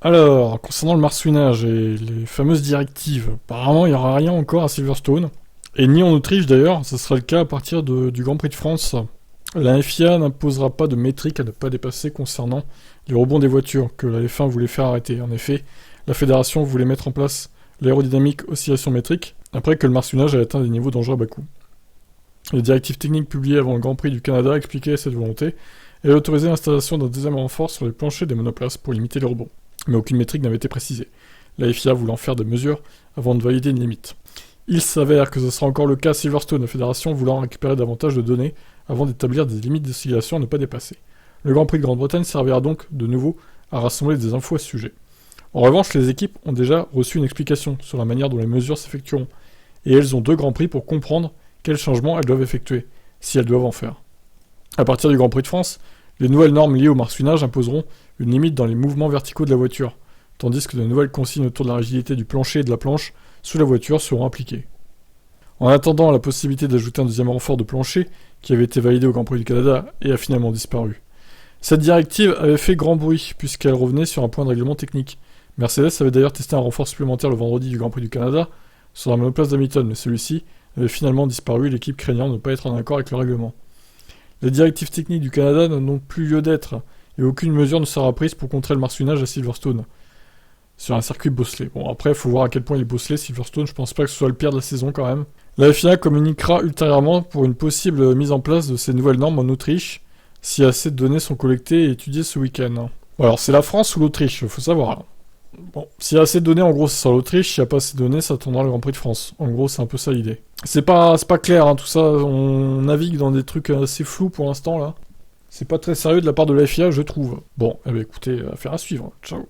Alors, concernant le marsouinage et les fameuses directives, apparemment il n'y aura rien encore à Silverstone, et ni en Autriche d'ailleurs, ce sera le cas à partir du Grand Prix de France. La FIA n'imposera pas de métrique à ne pas dépasser concernant les rebonds des voitures que la F1 voulait faire arrêter. En effet, la fédération voulait mettre en place l'aérodynamique oscillation métrique après que le marsouinage ait atteint des niveaux dangereux à bas coût. Les directives techniques publiées avant le Grand Prix du Canada expliquaient cette volonté et autorisaient l'installation d'un deuxième renfort sur les planchers des monoplaces pour limiter les rebonds. Mais aucune métrique n'avait été précisée, la FIA voulant faire des mesures avant de valider une limite. Il s'avère que ce sera encore le cas à Silverstone, la fédération voulant récupérer davantage de données avant d'établir des limites d'oscillation à ne pas dépasser. Le Grand Prix de Grande-Bretagne servira donc de nouveau à rassembler des infos à ce sujet. En revanche, les équipes ont déjà reçu une explication sur la manière dont les mesures s'effectueront, et elles ont 2 Grands Prix pour comprendre quels changements elles doivent effectuer, si elles doivent en faire. À partir du Grand Prix de France, les nouvelles normes liées au marsouinage imposeront une limite dans les mouvements verticaux de la voiture, tandis que de nouvelles consignes autour de la rigidité du plancher et de la planche sous la voiture seront appliquées. En attendant la possibilité d'ajouter un deuxième renfort de plancher, qui avait été validé au Grand Prix du Canada et a finalement disparu. Cette directive avait fait grand bruit, puisqu'elle revenait sur un point de règlement technique. Mercedes avait d'ailleurs testé un renfort supplémentaire le vendredi du Grand Prix du Canada sur la monoplace d'Hamilton, mais celui-ci avait finalement disparu, l'équipe craignant de ne pas être en accord avec le règlement. Les directives techniques du Canada n'ont donc plus lieu d'être, et aucune mesure ne sera prise pour contrer le marsouinage à Silverstone, sur un circuit bosselé. Bon, après, il faut voir à quel point il est bosselé, Silverstone, je pense pas que ce soit le pire de la saison quand même. La FIA communiquera ultérieurement pour une possible mise en place de ces nouvelles normes en Autriche, si assez de données sont collectées et étudiées ce week-end. Bon, alors c'est la France ou l'Autriche, il faut savoir. Bon, s'il y a assez de données, en gros, c'est sur l'Autriche. S'il n'y a pas assez de données, ça attendra le Grand Prix de France. En gros, c'est un peu ça l'idée. C'est pas clair, hein, tout ça. On navigue dans des trucs assez flous pour l'instant, là. C'est pas très sérieux de la part de la FIA, je trouve. Bon, eh ben écoutez, affaire à suivre. Ciao.